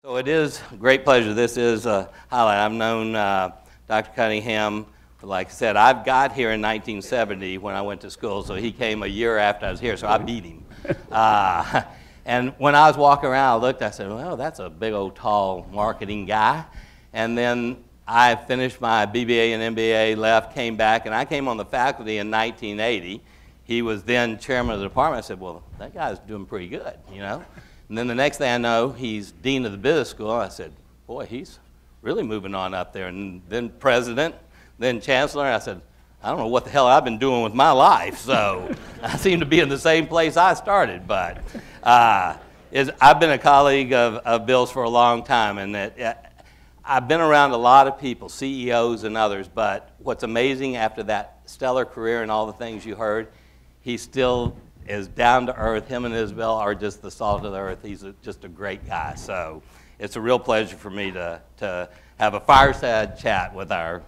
So it is a great pleasure. This is a highlight. I've known Dr. Cunningham, like I said, I've got here in 1970 when I went to school, so he came a year after I was here, so I beat him. And when I was walking around, I looked, I said, well, that's a big old tall marketing guy. And then I finished my BBA and MBA, left, came back, and I came on the faculty in 1980. He was then chairman of the department. I said, well, that guy's doing pretty good, you know. And then the next thing I know, he's dean of the business school. I said, boy, he's really moving on up there. And then president, then chancellor. I said, I don't know what the hell I've been doing with my life. So I seem to be in the same place I started. But I've been a colleague of Bill's for a long time. And I've been around a lot of people, CEOs and others. But what's amazing after that stellar career and all the things you heard, he still is down to earth. Him and Isabel are just the salt of the earth. He's just a great guy. So it's a real pleasure for me to have a fireside chat with our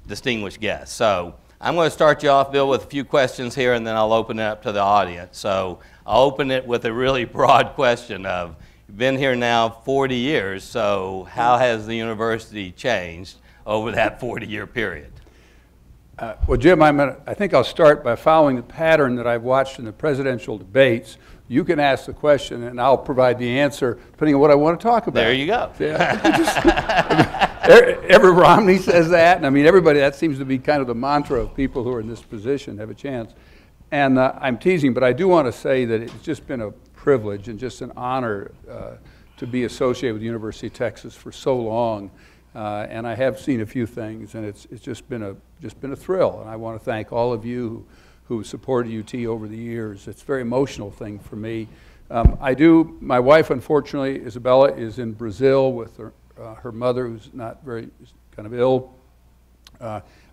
distinguished guests. So I'm going to start you off, Bill, with a few questions here, and then I'll open it up to the audience. So I'll open it with a really broad question of, you've been here now 40 years, so how has the university changed over that 40-year period? Well, Jim, I think I'll start by following the pattern that I've watched in the presidential debates. You can ask the question, and I'll provide the answer, depending on what I want to talk about. There you go. Every Romney says that, and I mean, everybody, that seems to be kind of the mantra of people who are in this position, have a chance. And I'm teasing, but I do want to say that it's just been a privilege and just an honor to be associated with the University of Texas for so long. And I have seen a few things, and it's just been a thrill. And I want to thank all of you who supported UT over the years. It's a very emotional thing for me. My wife, unfortunately, Isabella, is in Brazil with her mother, who's not very, kind of ill.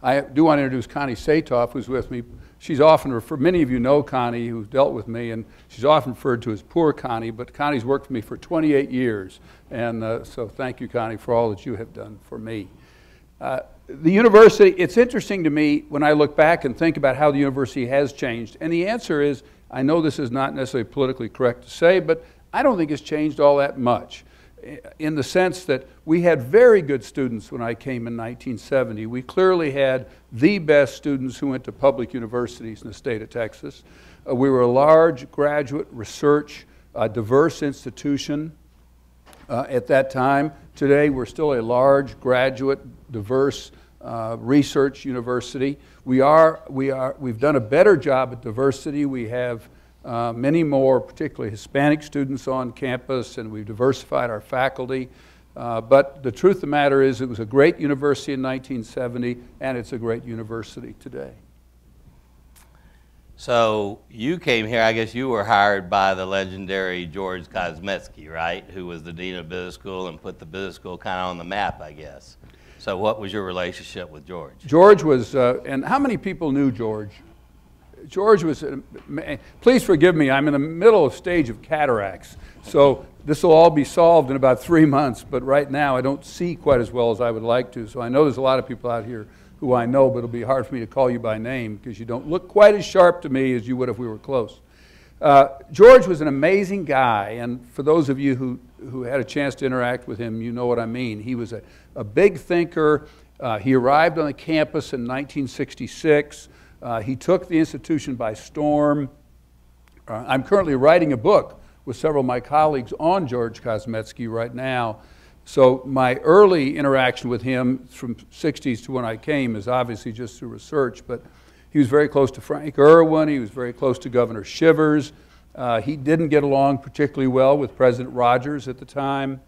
I do want to introduce Connie Satoff, who's with me. She's often referred, many of you know Connie, who's dealt with me, and she's often referred to as poor Connie, but Connie's worked for me for 28 years. And so thank you, Connie, for all that you have done for me. The university, it's interesting to me when I look back and think about how the university has changed. And the answer is, I know this is not necessarily politically correct to say, but I don't think it's changed all that much, in the sense that we had very good students when I came in 1970. We clearly had the best students who went to public universities in the state of Texas. We were a large graduate research, diverse institution at that time. Today, we're still a large graduate, diverse research university. We've done a better job at diversity. We have many more, particularly Hispanic students on campus, and we've diversified our faculty. But the truth of the matter is, it was a great university in 1970, and it's a great university today. So you came here, I guess you were hired by the legendary George Kosmetsky, right? Who was the dean of business school and put the business school kind of on the map, I guess. So what was your relationship with George? George was, and how many people knew George? George was, please forgive me, I'm in the middle of stage of cataracts. So this will all be solved in about 3 months, but right now I don't see quite as well as I would like to. So I know there's a lot of people out here who I know, but it'll be hard for me to call you by name because you don't look quite as sharp to me as you would if we were close. George was an amazing guy, and for those of you who had a chance to interact with him, you know what I mean. He was a big thinker. He arrived on the campus in 1966. He took the institution by storm. I'm currently writing a book with several of my colleagues on George Kosmetsky right now. So my early interaction with him from 60s to when I came is obviously just through research, but he was very close to Frank Irwin. He was very close to Governor Shivers. He didn't get along particularly well with President Rogers at the time.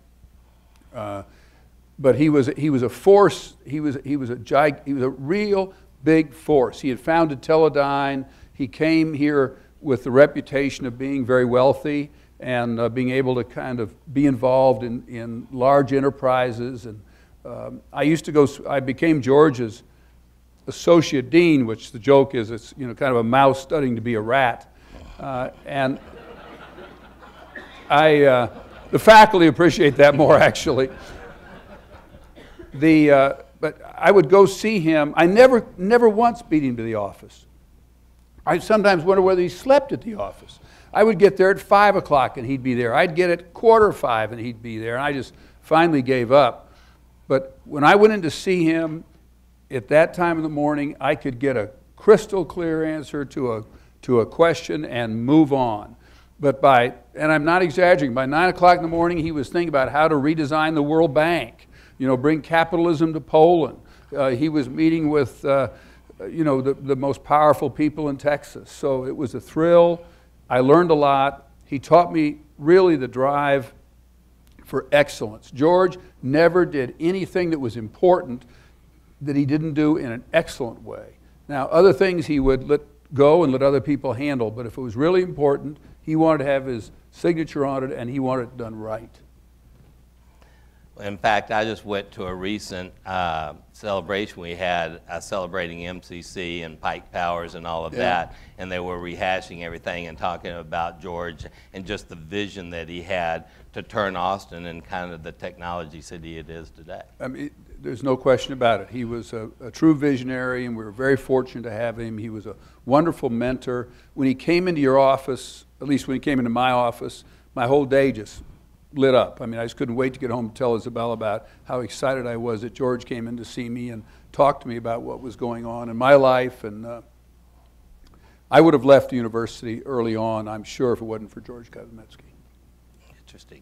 But he was a force. He was a real big force. He had founded Teledyne. He came here with the reputation of being very wealthy and being able to kind of be involved in large enterprises. And I became George's associate dean, which the joke is it's kind of a mouse studying to be a rat. And the faculty appreciate that more, actually. But I would go see him. I never once beat him to the office. I sometimes wonder whether he slept at the office. I would get there at 5 o'clock and he'd be there. I'd get at 4:45 and he'd be there. And I just finally gave up. But when I went in to see him at that time of the morning, I could get a crystal clear answer to a question and move on. But and I'm not exaggerating, by 9 o'clock in the morning, he was thinking about how to redesign the World Bank, bring capitalism to Poland. He was meeting with, the most powerful people in Texas. So it was a thrill. I learned a lot. He taught me really the drive for excellence. George never did anything that was important that he didn't do in an excellent way. Now, other things he would let go and let other people handle, but if it was really important, he wanted to have his signature on it, and he wanted it done right. In fact, I just went to a recent celebration we had celebrating MCC and Pike Powers and all of that, and they were rehashing everything and talking about George and just the vision that he had to turn Austin and kind of the technology city it is today. I mean, there's no question about it. He was a true visionary, and we were very fortunate to have him. He was a wonderful mentor. When he came into your office, at least when he came into my office, my whole day just lit up. I mean, I just couldn't wait to get home and tell Isabel about how excited I was that George came in to see me and talk to me about what was going on in my life. And I would have left the university early on, I'm sure, if it wasn't for George Kosmetsky. Interesting.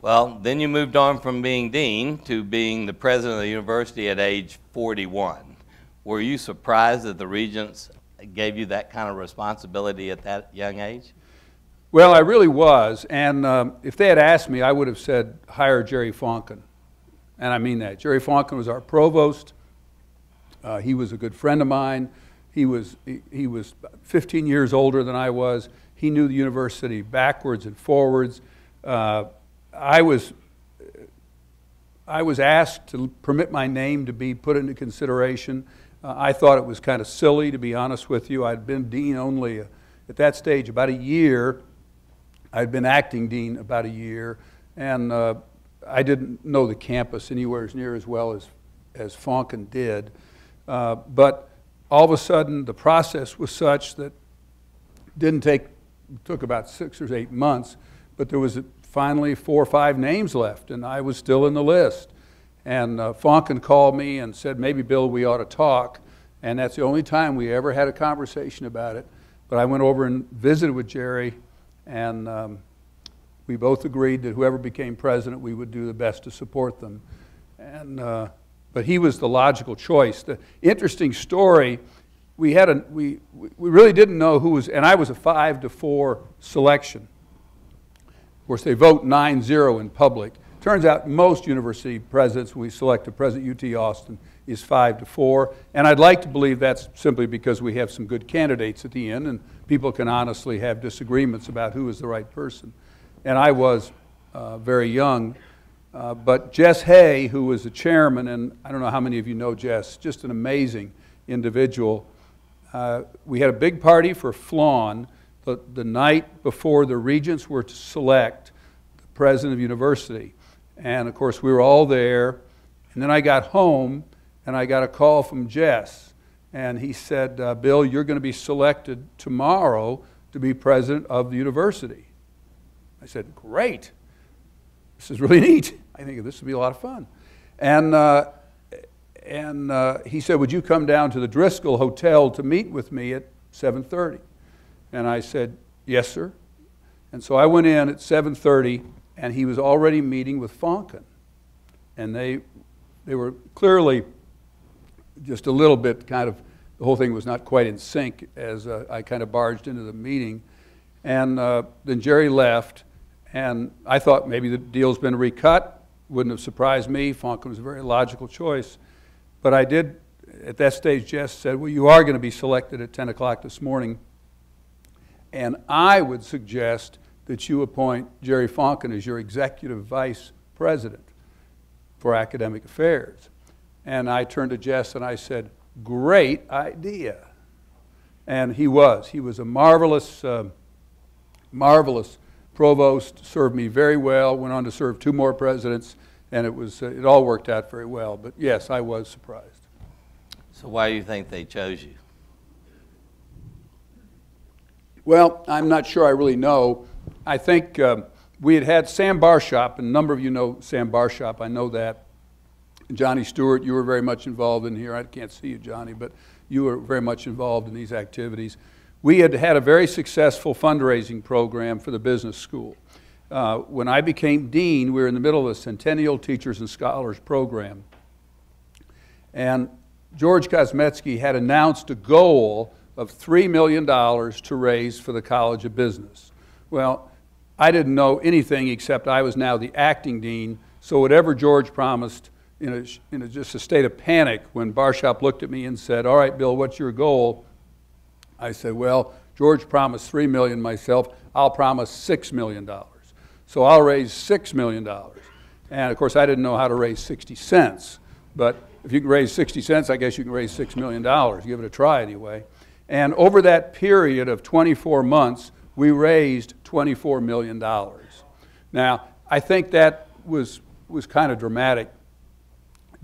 Well, then you moved on from being dean to being the president of the university at age 41. Were you surprised that the regents gave you that kind of responsibility at that young age? Well, I really was, and if they had asked me, I would have said, hire Jerry Fonken, and I mean that. Jerry Fonken was our provost. He was a good friend of mine. He was 15 years older than I was. He knew the university backwards and forwards. I was asked to permit my name to be put into consideration. I thought it was kind of silly, to be honest with you. I'd been dean only at that stage about a year. I'd been acting dean about a year, and I didn't know the campus anywhere near as well as Fonken did. But all of a sudden, the process was such that it took about 6 or 8 months, but there was finally 4 or 5 names left, and I was still in the list. And Fonken called me and said, maybe, Bill, we ought to talk. And that's the only time we ever had a conversation about it. But I went over and visited with Jerry, and we both agreed that whoever became president, we would do the best to support them. And but he was the logical choice. The interesting story, we really didn't know who was, and I was a 5-4 selection. Of course, they vote 9-0 in public. Turns out most university presidents, when we select a president at UT Austin, is 5-4. And I'd like to believe that's simply because we have some good candidates at the end, and people can honestly have disagreements about who is the right person. And I was very young. But Jess Hay, who was the chairman, and I don't know how many of you know Jess, just an amazing individual. We had a big party for Flawn the night before the regents were to select the president of the university. And of course, we were all there. And then I got home, and I got a call from Jess. And he said, Bill, you're going to be selected tomorrow to be president of the university. I said, great. This is really neat. I think this would be a lot of fun. And he said, would you come down to the Driscoll Hotel to meet with me at 7:30? And I said, yes, sir. And so I went in at 7:30, and he was already meeting with Fonken. And they were clearly just a little bit kind of, the whole thing was not quite in sync as I kind of barged into the meeting. And then Jerry left, and I thought maybe the deal's been recut. Wouldn't have surprised me. Fonken was a very logical choice. But I did, at that stage, Jess said, well, you are going to be selected at 10 o'clock this morning. And I would suggest that you appoint Jerry Fonken as your executive vice president for academic affairs. And I turned to Jess and I said, great idea. And he was. He was a marvelous, marvelous provost, served me very well, went on to serve 2 more presidents, and it all worked out very well. But yes, I was surprised. So why do you think they chose you? Well, I'm not sure I really know. I think we had Sam Barshop, and a number of you know Sam Barshop, I know that. Johnny Stewart, you were very much involved in here. I can't see you, Johnny, but you were very much involved in these activities. We had had a very successful fundraising program for the business school. When I became dean, we were in the middle of a Centennial Teachers and Scholars program. And George Kosmetsky had announced a goal of $3 million to raise for the College of Business. Well, I didn't know anything except I was now the acting dean, so whatever George promised, in just a state of panic, when Barshop looked at me and said, "All right, Bill, what's your goal?" I said, "Well, George promised $3 million myself. I'll promise $6 million. So I'll raise $6 million. And of course, I didn't know how to raise 60 cents. But if you can raise 60 cents, I guess you can raise $6 million. Give it a try anyway. And over that period of 24 months, we raised $24 million. Now, I think that was kind of dramatic.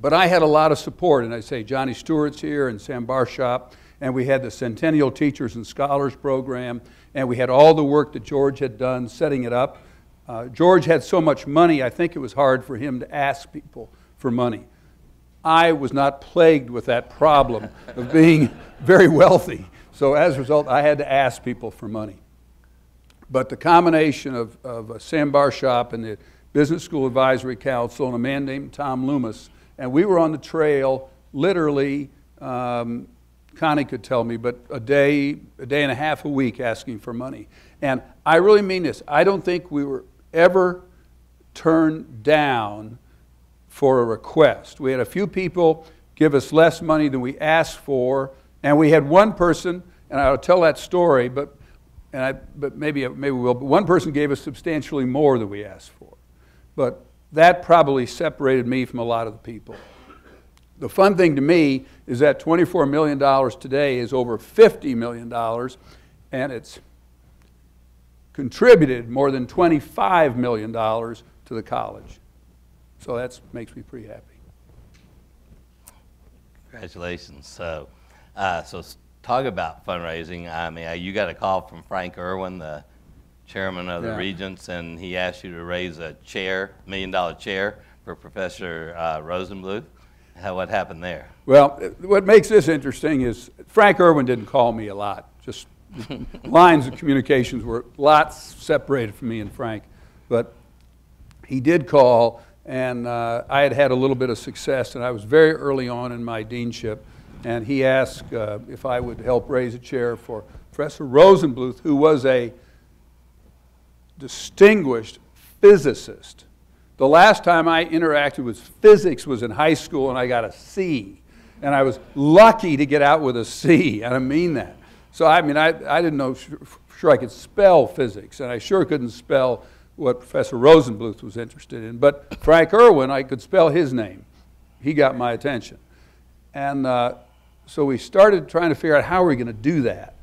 But I had a lot of support, and I say Johnny Stewart's here and Sam Barshop, and we had the Centennial Teachers and Scholars program, and we had all the work that George had done setting it up. George had so much money, I think it was hard for him to ask people for money. I was not plagued with that problem of being very wealthy, so as a result, I had to ask people for money. But the combination of Sam Barshop and the Business School Advisory Council and a man named Tom Loomis, and we were on the trail literally, Connie could tell me, but a day and a half a week asking for money. And I really mean this. I don't think we were ever turned down for a request. We had a few people give us less money than we asked for, and we had one person, and I'll tell that story, but maybe we will, but one person gave us substantially more than we asked for. But that probably separated me from a lot of the people. The fun thing to me is that $24 million today is over $50 million, and it's contributed more than $25 million to the college. So that makes me pretty happy. Congratulations. So talk about fundraising. I mean, you got a call from Frank Irwin, the chairman of the Regents, and he asked you to raise a chair, $1 million chair for Professor Rosenbluth. What happened there? Well, what makes this interesting is Frank Irwin didn't call me a lot. Just lines of communications were lots separated from me and Frank. But he did call, and I had had a little bit of success, and I was very early on in my deanship. And he asked if I would help raise a chair for Professor Rosenbluth, who was a distinguished physicist. The last time I interacted with physics was in high school, and I got a C. And I was lucky to get out with a C. I don't mean that. So, I mean, I didn't know sure I could spell physics, and I sure couldn't spell what Professor Rosenbluth was interested in. But Frank Irwin, I could spell his name. He got my attention. And so we started trying to figure out how we're going to do that.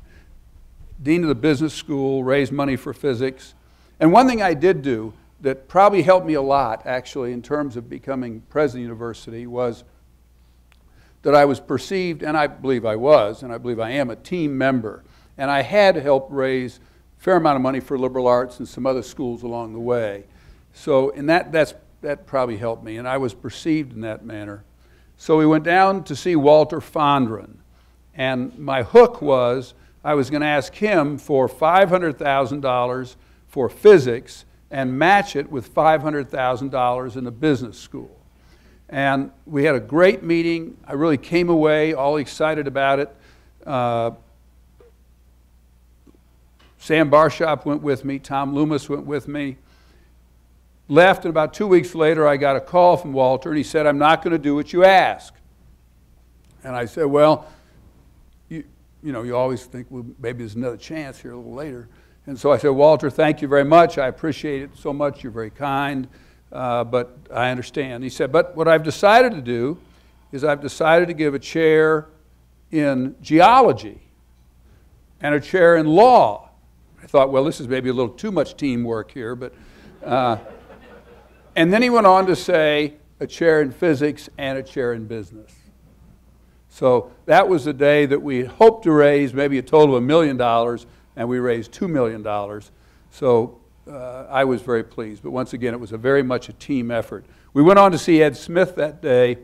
Dean of the business school, raise money for physics. And one thing I did do that probably helped me a lot, actually, in terms of becoming president of the university was that I was perceived, and I believe I was, and I believe I am, a team member. And I had to help raise a fair amount of money for liberal arts and some other schools along the way. So in that probably helped me, and I was perceived in that manner. So we went down to see Walter Fondren, and my hook was I was going to ask him for $500,000 for physics and match it with $500,000 in the business school. And we had a great meeting. I really came away all excited about it. Sam Barshop went with me. Tom Loomis went with me. Left, and about 2 weeks later, I got a call from Walter, and he said, "I'm not going to do what you ask." And I said, "Well, you always think, well, maybe there's another chance here a little later." And so I said, "Walter, thank you very much. I appreciate it so much. You're very kind, but I understand." He said, "But what I've decided to do is I've decided to give a chair in geology and a chair in law." I thought, well, this is maybe a little too much teamwork here, but... And then he went on to say a chair in physics and a chair in business. So that was the day that we hoped to raise maybe a total of $1 million, and we raised $2 million. So I was very pleased. But once again, it was very much a team effort. We went on to see Ed Smith that day.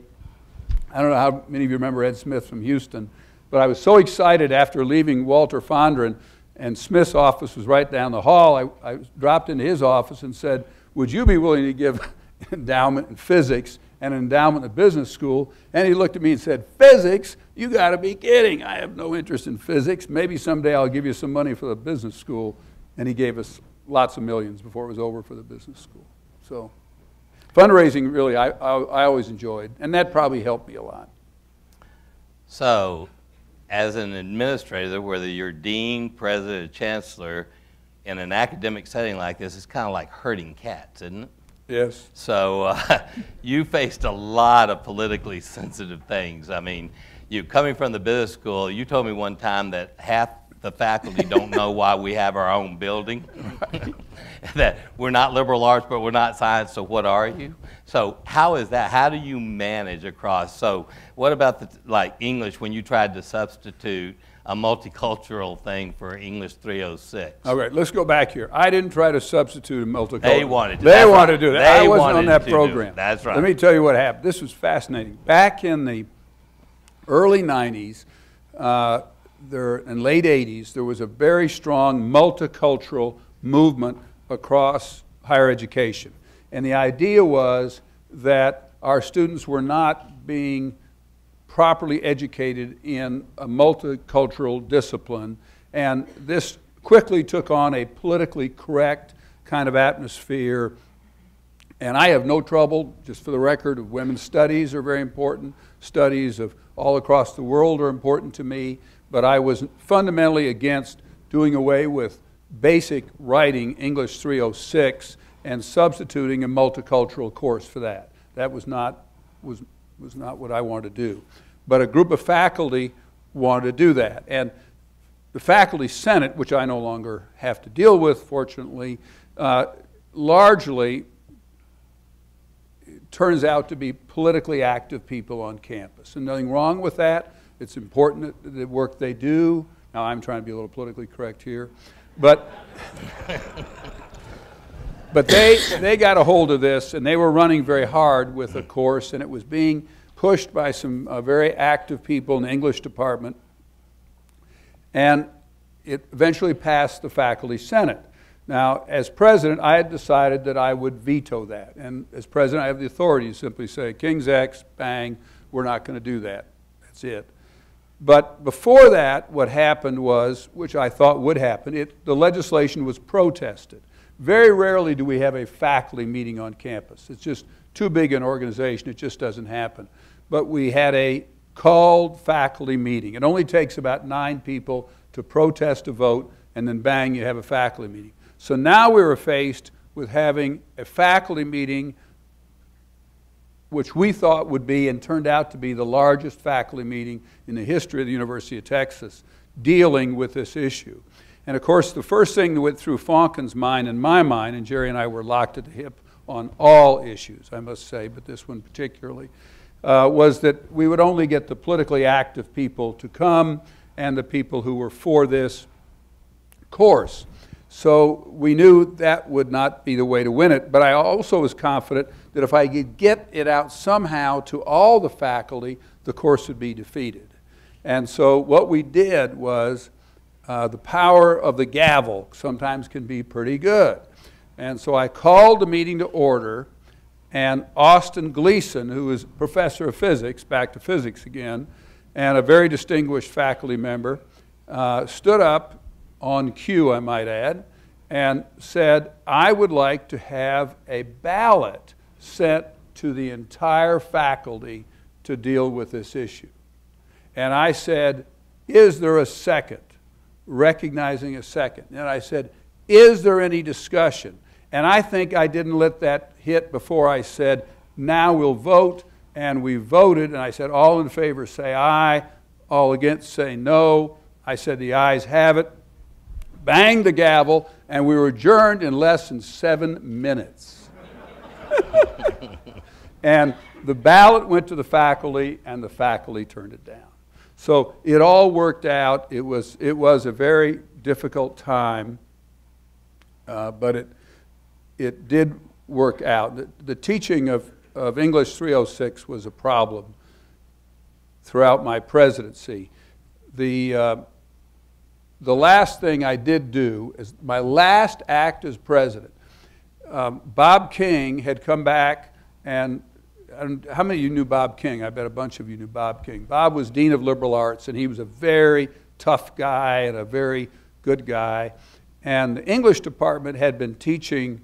I don't know how many of you remember Ed Smith from Houston, but I was so excited after leaving Walter Fondren, and Smith's office was right down the hall. I dropped into his office and said, would you be willing to give an endowment in physics and an endowment in business school? And he looked at me and said, physics? You got to be kidding. I have no interest in physics. Maybe someday I'll give you some money for the business school. And he gave us lots of millions before it was over for the business school. So fundraising, really, I always enjoyed. And that probably helped me a lot. So as an administrator, whether you're dean, president, chancellor, in an academic setting like this, it's kind of like herding cats, isn't it? Yes. So you faced a lot of politically sensitive things. I mean, you coming from the business school, you told me one time that half the faculty don't know why we have our own building. Right. That we're not liberal arts, but we're not science, so what are you? So how is that? How do you manage across? So what about like English when you tried to substitute a multicultural thing for English 306? All right, let's go back here. I didn't try to substitute a multicultural. They wanted to. They wanted to do that. I wasn't on that to program. That's right. Let me tell you what happened. This was fascinating. Back in the early 90s, and late 80s, there was a very strong multicultural movement across higher education. And the idea was that our students were not being properly educated in a multicultural discipline, and this quickly took on a politically correct kind of atmosphere. And I have no trouble, just for the record, of women's studies are very important. Studies of all across the world are important to me, but I was fundamentally against doing away with basic writing, English 306, and substituting a multicultural course for that. That was not what I wanted to do. But a group of faculty wanted to do that. And the faculty senate, which I no longer have to deal with, fortunately, largely turns out to be politically active people on campus. And nothing wrong with that. It's important, the work they do. Now, I'm trying to be a little politically correct here. But they got a hold of this, and they were running very hard with a course, and it was being pushed by some very active people in the English department. And it eventually passed the faculty senate. Now, as president, I had decided that I would veto that. And as president, I have the authority to simply say, King's X, bang, we're not going to do that. That's it. But before that, what happened was, which I thought would happen, the legislation was protested. Very rarely do we have a faculty meeting on campus. It's just too big an organization. It just doesn't happen. But we had a called faculty meeting. It only takes about 9 people to protest a vote, and then bang, you have a faculty meeting. So now we were faced with having a faculty meeting which we thought would be, and turned out to be, the largest faculty meeting in the history of the University of Texas dealing with this issue. And of course, the first thing that went through Fonken's mind and my mind, and Jerry and I were locked at the hip on all issues, I must say, but this one particularly, was that we would only get the politically active people to come and the people who were for this course. So we knew that would not be the way to win it, but I also was confident that if I could get it out somehow to all the faculty, the course would be defeated. And so what we did was, the power of the gavel sometimes can be pretty good. And so I called the meeting to order, and Austin Gleason, who is professor of physics, back to physics again, and a very distinguished faculty member, stood up on cue, I might add, and said, I would like to have a ballot sent to the entire faculty to deal with this issue. And I said, is there a second? Recognizing a second. And I said, is there any discussion? And I think I didn't let that hit before I said, now we'll vote. And we voted, and I said, all in favor say aye, all against say no. I said, the ayes have it. Banged the gavel, and we were adjourned in less than 7 minutes. And the ballot went to the faculty, and the faculty turned it down. So it all worked out. It was a very difficult time, but it did work out. The teaching of English 306 was a problem throughout my presidency. The last thing I did do is my last act as president. Bob King had come back, and how many of you knew Bob King? I bet a bunch of you knew Bob King. Bob was Dean of Liberal Arts, and he was a very tough guy and a very good guy. And the English department had been teaching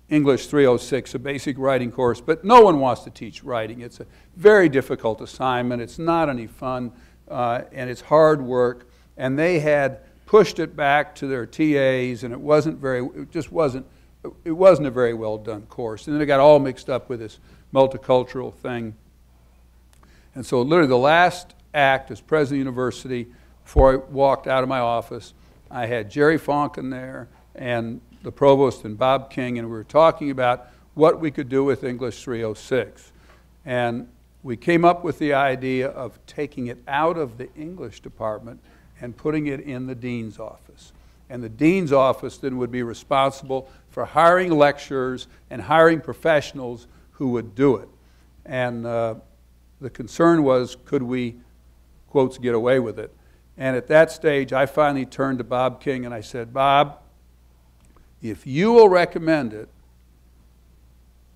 English 306, a basic writing course, but no one wants to teach writing. It's a very difficult assignment. It's not any fun, and it's hard work. And they had pushed it back to their TAs, and it wasn't a very well done course. And then it got all mixed up with this multicultural thing. And so literally the last act as president of the university, before I walked out of my office, I had Jerry Fonken there and the provost and Bob King, and we were talking about what we could do with English 306. And we came up with the idea of taking it out of the English department and putting it in the dean's office. And the dean's office then would be responsible for hiring lecturers and hiring professionals who would do it. And the concern was, could we, quotes, get away with it? And at that stage, I finally turned to Bob King and I said, Bob, if you will recommend it,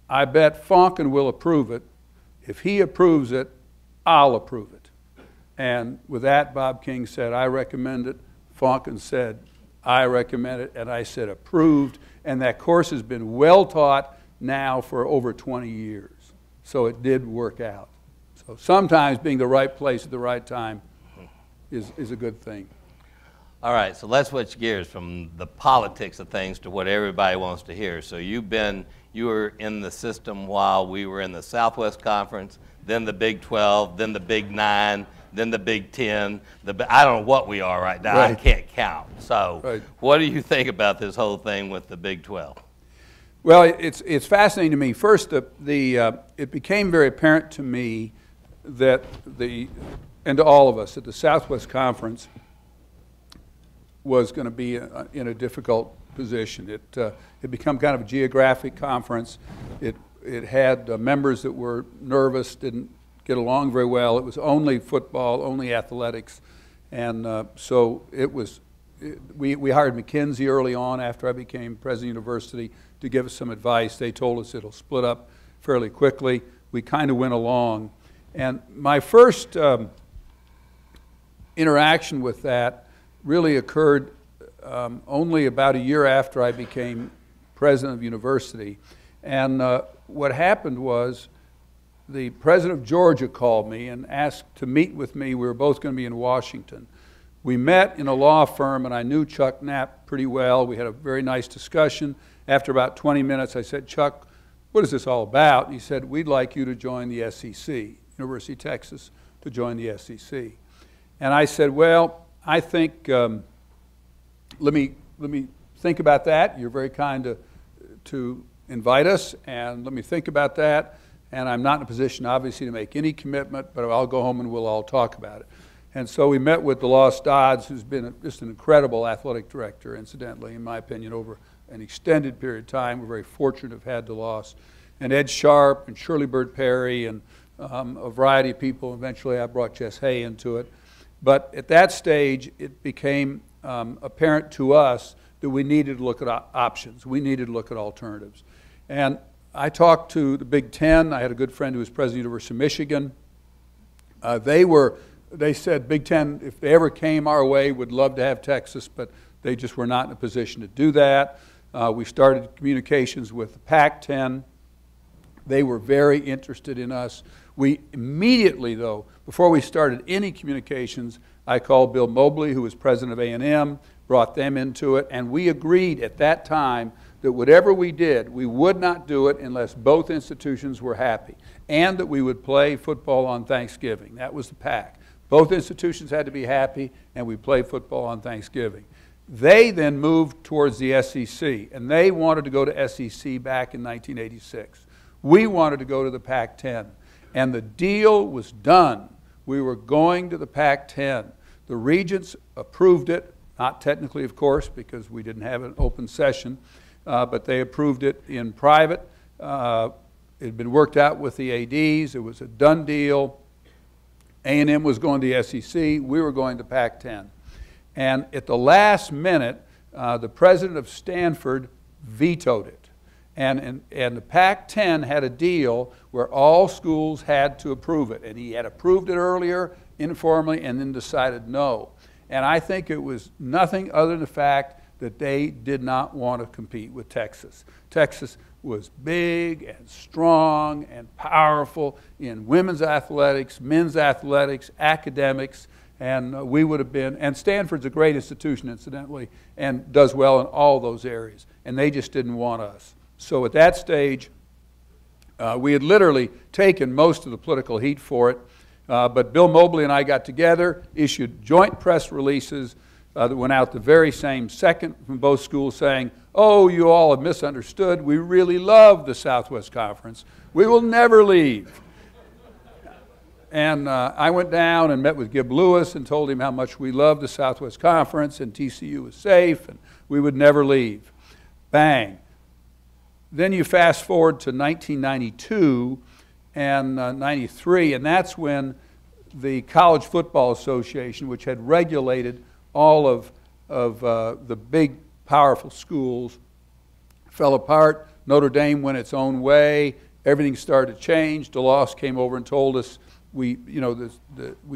I bet Fonken will approve it. If he approves it, I'll approve it. And with that, Bob King said, I recommend it. Fonken said, I recommend it. And I said, approved. And that course has been well taught now for over 20 years. So it did work out. So sometimes being the right place at the right time is a good thing. All right, so let's switch gears from the politics of things to what everybody wants to hear. So you were in the system while we were in the Southwest Conference, then the Big 12, then the Big 9, then the Big 10. I don't know what we are right now. Right. I can't count. So right. What do you think about this whole thing with the Big 12? Well, it's fascinating to me. First, it became very apparent to me that and to all of us, that the Southwest Conference was going to be in a difficult position. It had become kind of a geographic conference. It had members that were nervous, didn't get along very well. It was only football, only athletics. And so we hired McKinsey early on after I became president of the university to give us some advice. They told us it'll split up fairly quickly. We kind of went along. And my first interaction with that really occurred only about a year after I became president of the university. And what happened was the president of Georgia called me and asked to meet with me. We were both going to be in Washington. We met in a law firm, and I knew Chuck Knapp pretty well. We had a very nice discussion. After about 20 minutes, I said, Chuck, what is this all about? And he said, we'd like you to join the SEC, University of Texas, to join the SEC. And I said, well, I think, let me think about that. You're very kind to invite us, and let me think about that. And I'm not in a position, obviously, to make any commitment, but I'll go home and we'll all talk about it. And so we met with DeLoss Dodds, who's been just an incredible athletic director, incidentally, in my opinion, over an extended period of time. We're very fortunate to have had DeLoss. And Ed Sharp and Shirley Bird Perry and a variety of people. Eventually, I brought Jess Hay into it. But at that stage, it became apparent to us that we needed to look at options. We needed to look at alternatives. And I talked to the Big Ten. I had a good friend who was president of the University of Michigan. They said, Big Ten, if they ever came our way, would love to have Texas, but they just were not in a position to do that. We started communications with the Pac-10. They were very interested in us. We immediately, though, before we started any communications, I called Bill Mobley, who was president of A&M, brought them into it, and we agreed at that time that whatever we did, we would not do it unless both institutions were happy, and that we would play football on Thanksgiving. That was the pact. Both institutions had to be happy, and we played football on Thanksgiving. They then moved towards the SEC, and they wanted to go to SEC back in 1986. We wanted to go to the Pac-10. And the deal was done. We were going to the Pac-10. The regents approved it. not technically, of course, because we didn't have an open session, but they approved it in private. It had been worked out with the ADs. It was a done deal. A&M was going to the SEC. We were going to Pac-10. And at the last minute, the president of Stanford vetoed it. And the Pac-10 had a deal where all schools had to approve it. And he had approved it earlier, informally, and then decided no. And I think it was nothing other than the fact that they did not want to compete with Texas. Texas was big and strong and powerful in women's athletics, men's athletics, academics, and we would have been, and Stanford's a great institution, incidentally, and does well in all those areas, and they just didn't want us. So at that stage, we had literally taken most of the political heat for it, but Bill Mobley and I got together, issued joint press releases that went out the very same second from both schools saying, oh, you all have misunderstood. We really love the Southwest Conference. We will never leave. And I went down and met with Gib Lewis and told him how much we loved the Southwest Conference and TCU was safe and we would never leave. Bang. Then you fast forward to 1992 and 93, and that's when the College Football Association, which had regulated all of the big, powerful schools, fell apart. Notre Dame went its own way. Everything started to change. DeLoss came over and told us we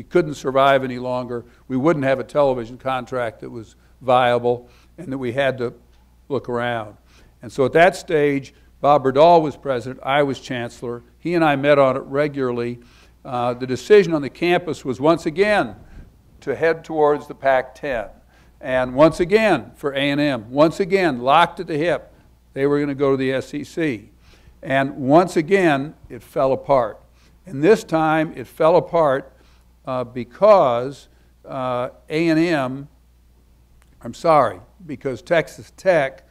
couldn't survive any longer. We wouldn't have a television contract that was viable, and that we had to look around. And so at that stage, Bob Berdahl was president. I was chancellor. He and I met on it regularly. The decision on the campus was once again to head towards the Pac-10. And once again, for A&M, once again, locked at the hip, they were going to go to the SEC. And once again, it fell apart. And this time, it fell apart because because Texas Tech,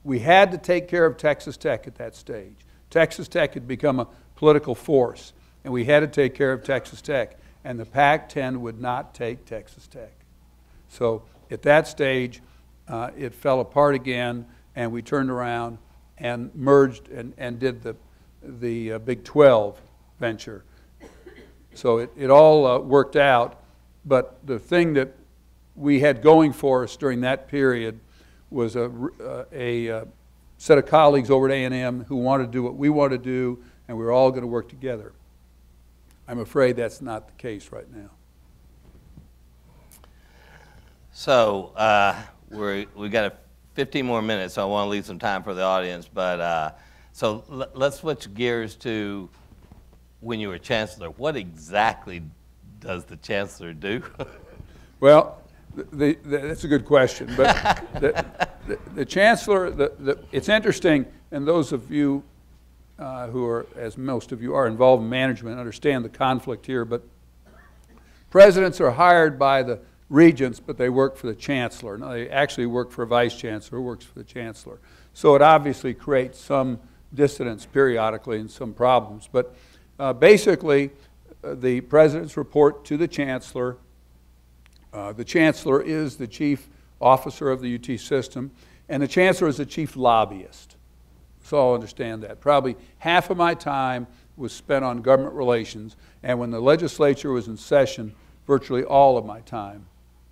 we had to take care of Texas Tech at that stage. Texas Tech had become a political force, and we had to take care of Texas Tech. And the Pac-10 would not take Texas Tech. So at that stage, it fell apart again, and we turned around and merged and did the Big 12 venture. So it all worked out, but the thing that we had going for us during that period was a set of colleagues over at A&M who wanted to do what we wanted to do, and we were all going to work together. I'm afraid that's not the case right now. So we got 15 more minutes, so I want to leave some time for the audience. But so let's switch gears to when you were chancellor. What exactly does the chancellor do? Well, that's a good question. But the chancellor, it's interesting, and those of you who are, as most of you are, involved in management understand the conflict here, but presidents are hired by the regents, but they work for the chancellor. No, they actually work for a vice chancellor who works for the chancellor. So it obviously creates some dissonance periodically and some problems. But basically, the presidents report to the chancellor. The chancellor is the chief officer of the UT system, and the chancellor is the chief lobbyist. So I'll understand that. Probably half of my time was spent on government relations, and when the legislature was in session, virtually all of my time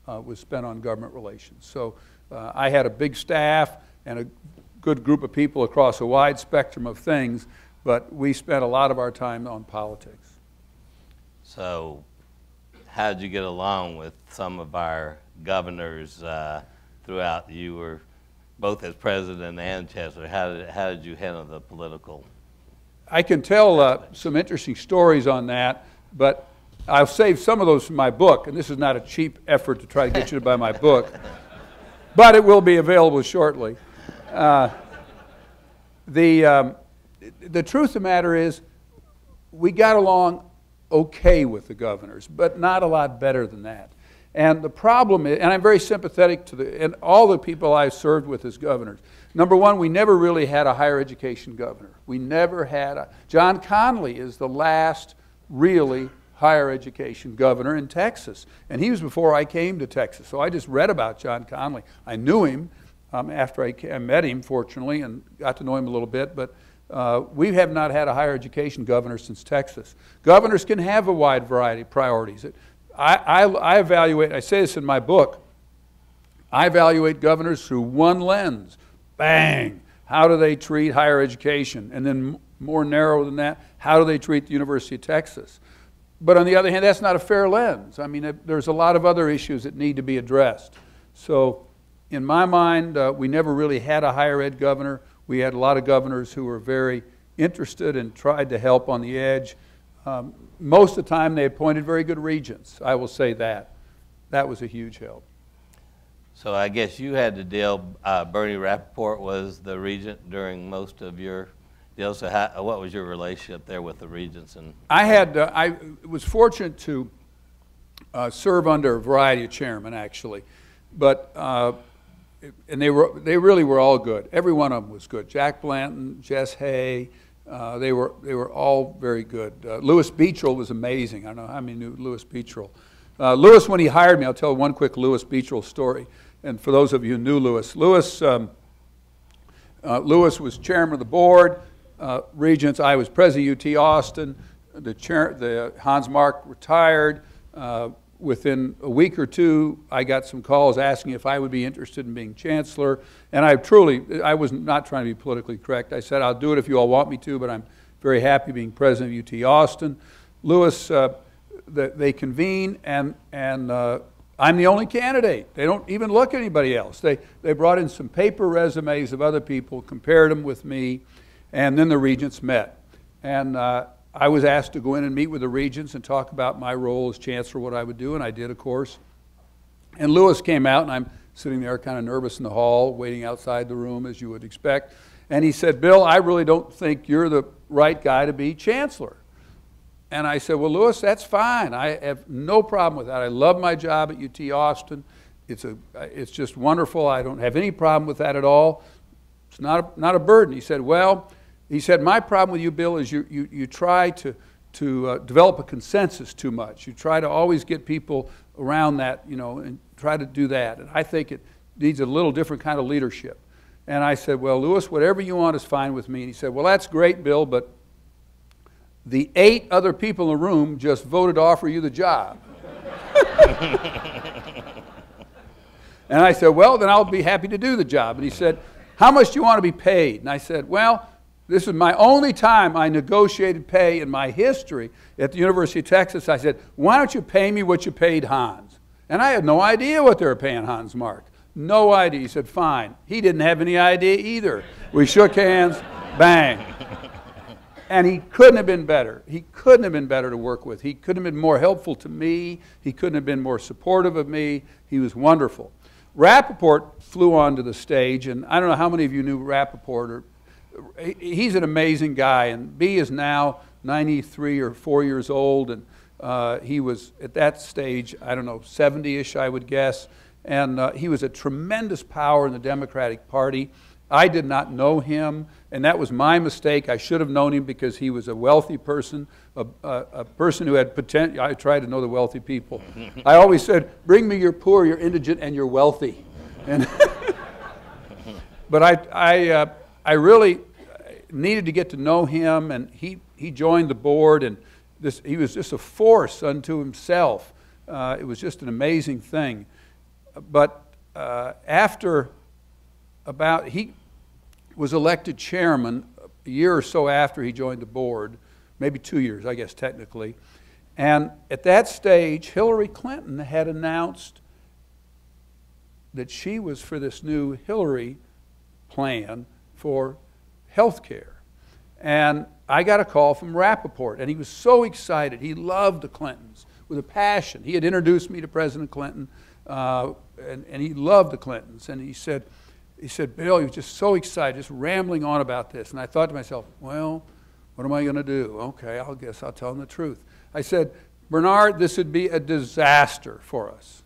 was spent on government relations. So I had a big staff and a good group of people across a wide spectrum of things, but we spent a lot of our time on politics. So how did you get along with some of our governors throughout? You were both as president and chancellor. How did you handle the political? I can tell some interesting stories on that, but I'll save some of those from my book, and this is not a cheap effort to try to get you to buy my book, but it will be available shortly. The truth of the matter is we got along okay with the governors, but not a lot better than that. And the problem is, and I'm very sympathetic to and all the people I've served with as governors. Number one, we never really had a higher education governor. We never had John Connolly is the last really higher education governor in Texas. And he was before I came to Texas. So I just read about John Connally. I knew him after I met him, fortunately, and got to know him a little bit. But we have not had a higher education governor since Texas. Governors can have a wide variety of priorities. I evaluate, I say this in my book, I evaluate governors through one lens. Bang! How do they treat higher education? And then more narrow than that, how do they treat the University of Texas? But on the other hand, that's not a fair lens. I mean, there's a lot of other issues that need to be addressed. So in my mind, we never really had a higher ed governor. We had a lot of governors who were very interested and tried to help on the edge. Most of the time, they appointed very good regents. I will say that. That was a huge help. So I guess you had to deal, Bernie Rappaport was the regent during most of your deals. So what was your relationship there with the regents? And I was fortunate to serve under a variety of chairmen, actually. But, and they really were all good. Every one of them was good. Jack Blanton, Jess Hay, they were all very good. Louis Beecherel was amazing. I don't know how many knew Louis Beecherel. Louis, when he hired me, I'll tell one quick Louis Beecherel story. And for those of you who knew Louis, Louis was chairman of the board, regents. I was president of UT Austin. The Hans Mark retired. Within a week or two, I got some calls asking if I would be interested in being chancellor. And I was not trying to be politically correct. I said, I'll do it if you all want me to, but I'm very happy being president of UT Austin. Louis, they convene, and I'm the only candidate. They don't even look at anybody else. They brought in some paper resumes of other people, compared them with me, and then the regents met. And I was asked to go in and meet with the regents and talk about my role as chancellor, what I would do, and I did, of course. And Louis came out, and I'm sitting there kind of nervous in the hall, waiting outside the room, as you would expect. And he said, Bill, I really don't think you're the right guy to be chancellor. And I said, well, Louis, that's fine. I have no problem with that. I love my job at UT Austin. It's just wonderful. I don't have any problem with that at all. It's not a burden. He said, well, my problem with you, Bill, is you try to develop a consensus too much. You try to always get people around that, and try to do that. And I think it needs a little different kind of leadership. And I said, well, Louis, whatever you want is fine with me. And he said, well, that's great, Bill, but the 8 other people in the room just voted to offer you the job. And I said, well, then I'll be happy to do the job. And he said, how much do you want to be paid? And I said, well, this is my only time I negotiated pay in my history at the University of Texas. I said, why don't you pay me what you paid Hans? And I had no idea what they were paying Hans Mark. No idea. He said, fine. He didn't have any idea either. We shook hands, bang. And he couldn't have been better. He couldn't have been better to work with. He couldn't have been more helpful to me. He couldn't have been more supportive of me. He was wonderful. Rappaport flew onto the stage, and I don't know how many of you knew Rappaport. He's an amazing guy, and B is now 93 or 4 years old, and he was at that stage, I don't know, 70-ish, I would guess, and he was a tremendous power in the Democratic Party. I did not know him, and that was my mistake. I should have known him because he was a wealthy person, a person who had potential. I tried to know the wealthy people. I always said, bring me your poor, your indigent, and your wealthy. And but I really needed to get to know him, and he joined the board, and he was just a force unto himself. It was just an amazing thing. But he was elected chairman a year or so after he joined the board, maybe 2 years, I guess, technically. And at that stage, Hillary Clinton had announced that she was for this new Hillary plan for health care. And I got a call from Rappaport, and he was so excited. He loved the Clintons with a passion. He had introduced me to President Clinton, and he loved the Clintons. And he said, Bill, he was just so excited, just rambling on about this. And I thought to myself, well, what am I going to do? Okay, I guess I'll tell him the truth. I said, Bernard, this would be a disaster for us.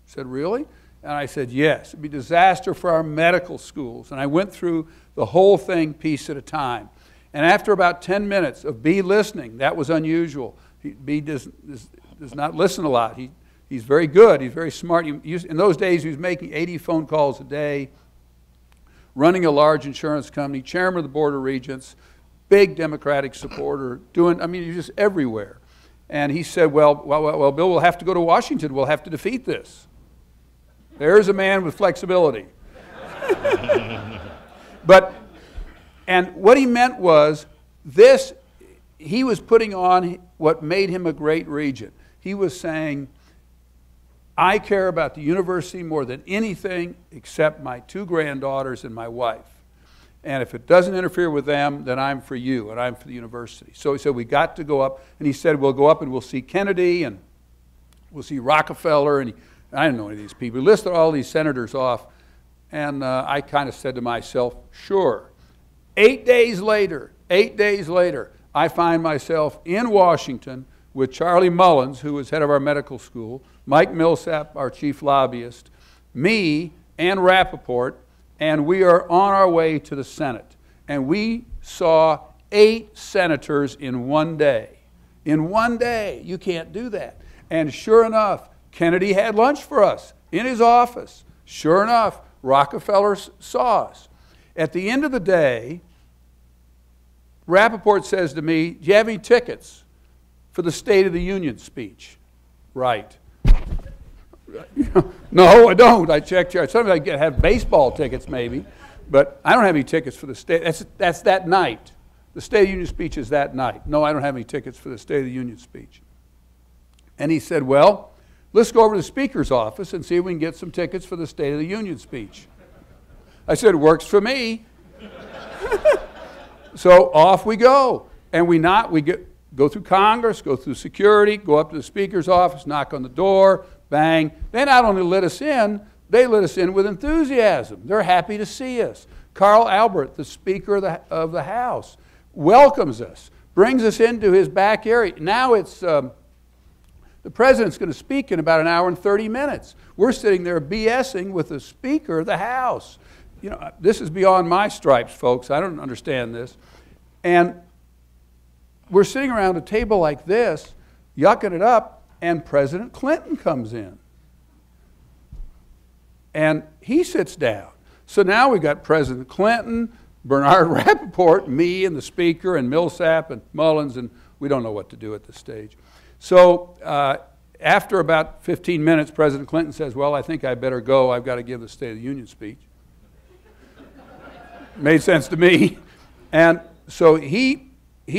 He said, really? And I said, yes, it would be a disaster for our medical schools. And I went through the whole thing piece at a time. And after about 10 minutes of B listening, that was unusual, B does not listen a lot. He's very good. He's very smart. In those days, he was making 80 phone calls a day, running a large insurance company, chairman of the Board of Regents, big Democratic supporter, he's just everywhere. And he said, well, Bill, we'll have to go to Washington. We'll have to defeat this. There's a man with flexibility. And what he meant was this, he was putting on what made him a great regent. He was saying, I care about the university more than anything except my 2 granddaughters and my wife. And if it doesn't interfere with them, then I'm for you and I'm for the university. So he said, we got to go up. And he said, we'll go up and we'll see Kennedy and we'll see Rockefeller. And I didn't know any of these people. He listed all these senators off. And I kind of said to myself, sure. 8 days later, I find myself in Washington with Charlie Mullins, who was head of our medical school, Mike Millsap, our chief lobbyist, me, and Rappaport, and we are on our way to the Senate. And we saw 8 senators in one day. In one day. You can't do that. And sure enough, Kennedy had lunch for us in his office. Sure enough, Rockefeller saw us. At the end of the day, Rappaport says to me, do you have any tickets for the State of the Union speech? Right. No, I don't. I checked here. Sometimes I have baseball tickets maybe, but I don't have any tickets for the state. That's that night. The State of the Union speech is that night. No, I don't have any tickets for the State of the Union speech. And he said, well, let's go over to the Speaker's office and see if we can get some tickets for the State of the Union speech. I said, works for me. So off we go. And we go through Congress, go through security, go up to the Speaker's office, knock on the door, bang. They not only let us in, they let us in with enthusiasm. They're happy to see us. Carl Albert, the Speaker of the House, welcomes us, brings us into his back area. Now it's, the President's going to speak in about 1 hour and 30 minutes. We're sitting there BSing with the Speaker of the House. You know, this is beyond my stripes, folks. I don't understand this. And we're sitting around a table like this, yucking it up, and President Clinton comes in. And he sits down. So now we've got President Clinton, Bernard Rappaport, me, and the Speaker, and Millsap, and Mullins, and we don't know what to do at this stage. So after about 15 minutes, President Clinton says, well, I think I better go. I've got to give the State of the Union speech. Made sense to me. And so he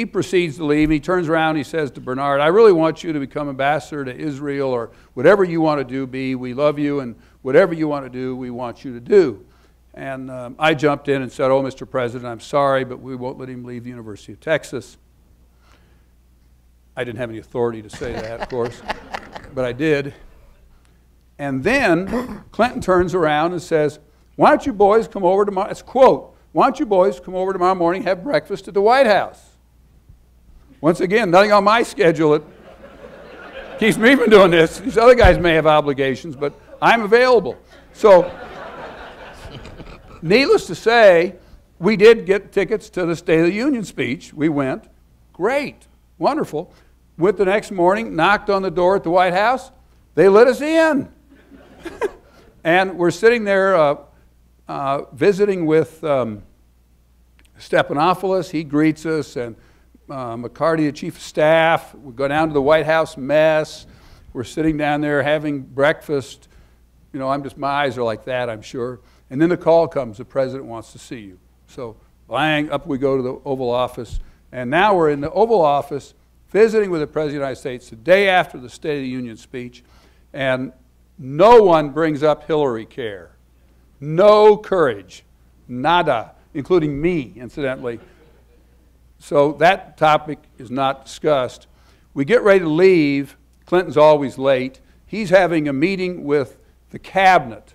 proceeds to leave. He turns around, he says to Bernard, I really want you to become ambassador to Israel, or whatever you want to do, be. We love you, and whatever you want to do, we want you to do. And I jumped in and said, oh, Mr. President, I'm sorry, but we won't let him leave the University of Texas. I didn't have any authority to say that, of course, but I did. And then Clinton turns around and says, why don't you boys come over tomorrow, it's a quote, why don't you boys come over tomorrow morning, have breakfast at the White House? Once again, nothing on my schedule that keeps me from doing this. These other guys may have obligations, but I'm available. So, needless to say, we did get tickets to the State of the Union speech. We went. Great. Wonderful. Went the next morning, knocked on the door at the White House. They let us in. And we're sitting there visiting with Stephanopoulos. He greets us, and McCarty, the chief of staff. We go down to the White House mess. We're sitting down there having breakfast. You know, my eyes are like that, I'm sure. And then the call comes, the president wants to see you. So, bang, up we go to the Oval Office. And now we're in the Oval Office visiting with the President of the United States the day after the State of the Union speech. And no one brings up Hillary care. No courage. Nada. Including me, incidentally. So that topic is not discussed. We get ready to leave. Clinton's always late. He's having a meeting with the cabinet.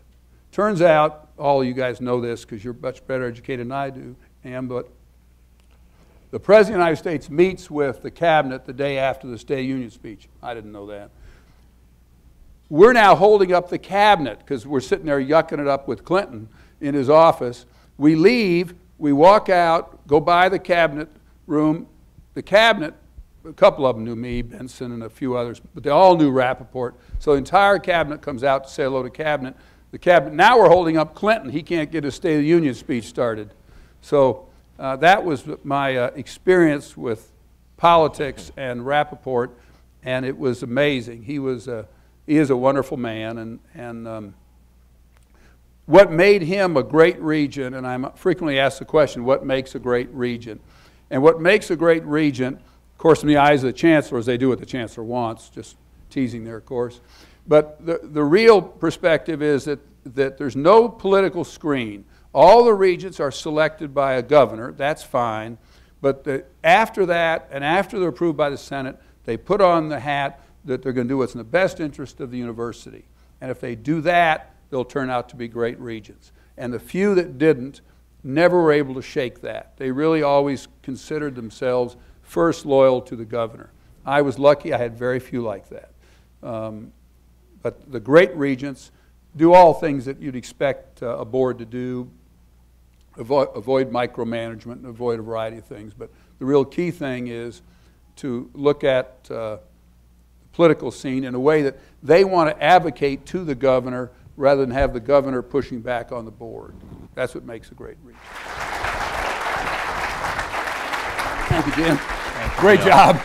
Turns out, all of you guys know this because you're much better educated than I am, but the President of the United States meets with the cabinet the day after the State of the Union speech. I didn't know that. We're now holding up the cabinet because we're sitting there yucking it up with Clinton in his office. We leave, we walk out, go by the cabinet room. The cabinet a couple of them knew me, Benson and a few others, but they all knew Rappaport. So the entire cabinet comes out to say hello to cabinet. The cabinet, now we're holding up Clinton. He can't get his State of the Union speech started. So that was my experience with politics and Rappaport, and it was amazing. He is a wonderful man, and what made him a great regent, and I'm frequently asked the question, what makes a great regent? And what makes a great regent, of course, in the eyes of the chancellor, is they do what the chancellor wants, just teasing there, of course. But the real perspective is that there's no political screen. All the regents are selected by a governor, that's fine, but after that, and after they're approved by the Senate, they put on the hat that they're going to do what's in the best interest of the university. And if they do that, they'll turn out to be great regents. And the few that didn't never were able to shake that. They really always considered themselves first loyal to the governor. I was lucky, I had very few like that. But the great regents do all things that you'd expect a board to do, avoid micromanagement and avoid a variety of things. But the real key thing is to look at the political scene in a way that they want to advocate to the governor rather than have the governor pushing back on the board. That's what makes a great regent. Thank you, Jim. Great job.